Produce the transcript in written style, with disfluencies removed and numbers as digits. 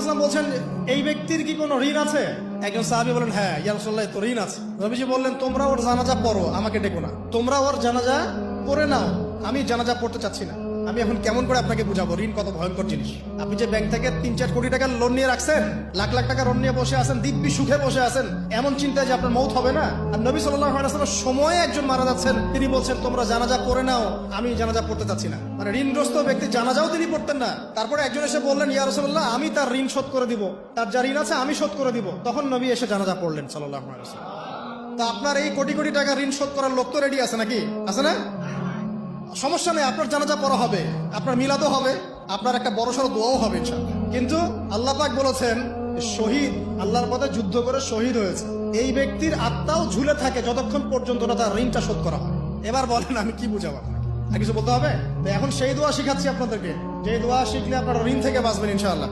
সাল্লাল্লাহু আলাইহি ওয়াসাল্লাম বলছেন, এই ব্যক্তির কি কোনো ঋণ আছে? একজন সাহাবী বলেন, হ্যাঁ ইয়া রাসূলুল্লাহ, তো ঋণ আছে। নবীজি বললেন, তোমরা ওর জানাজা পড়ো, আমাকে ডেকো না। তোমরা ওর জানাজা পড়ে নাও, আমি জানাজা পড়তে চাচ্ছি না। আমি এখন কেমন করে আপনাকে বুঝাবো ঋণ কত ভয়ঙ্কর জিনিস? আপনি যে ব্যাংক থেকে 3-4 কোটি টাকার লোন নিয়ে রাখছেন, লাখ লাখ টাকা লোন নিয়ে বসে আছেন, দিব্যি সুখে বসে আছেন, এমন চিন্তায় যে আপনার মৌত হবে না। আর নবী সাল্লাল্লাহু আলাইহি ওয়াসাল্লাম সময়ে একজন মারা যাচ্ছেন, তিনি বলছেন তোমরা জানাজা পড়ে নাও, আমি জানাজা পড়তে চাচ্ছি না। মানে ঋণগ্রস্ত ব্যক্তি জানাজাও তিনি পড়তেন না। তারপরে একজন এসে বললেন, ইয়া রাসূলুল্লাহ, আমি তার ঋণ শোধ করে দিব, তার যা ঋণ আছে আমি শোধ করে দিব। তখন নবী এসে জানাজা পড়লেন সাল্লাল্লাহু আলাইহি ওয়াসাল্লাম। তা আপনার এই কোটি কোটি টাকা ঋণ শোধ করার লোক তো রেডি আছে নাকি? আছে না? সমস্যা নেই, আপনার জানাজা পড়া হবে, আপনার মিলাদও হবে, আপনার একটা বড়সড় দোয়াও হবে ইনশাআল্লাহ। কিন্তু আল্লাহ পাক বলেছেন, শহীদ আল্লাহর পথে যুদ্ধ করে শহীদ হয়েছে, এই ব্যক্তির আত্মাও ঝুলে থাকে যতক্ষণ পর্যন্ত না তার ঋণটা শোধ করা হয়। এবার বলেন আমি কি বুঝাবো আপনাকে? আর কিছু বলতে হবে? তো এখন সেই দোয়া শিখাচ্ছি আপনাদেরকে, যে দোয়া শিখলে আপনারা ঋণ থেকে বাঁচবেন ইনশাআল্লাহ।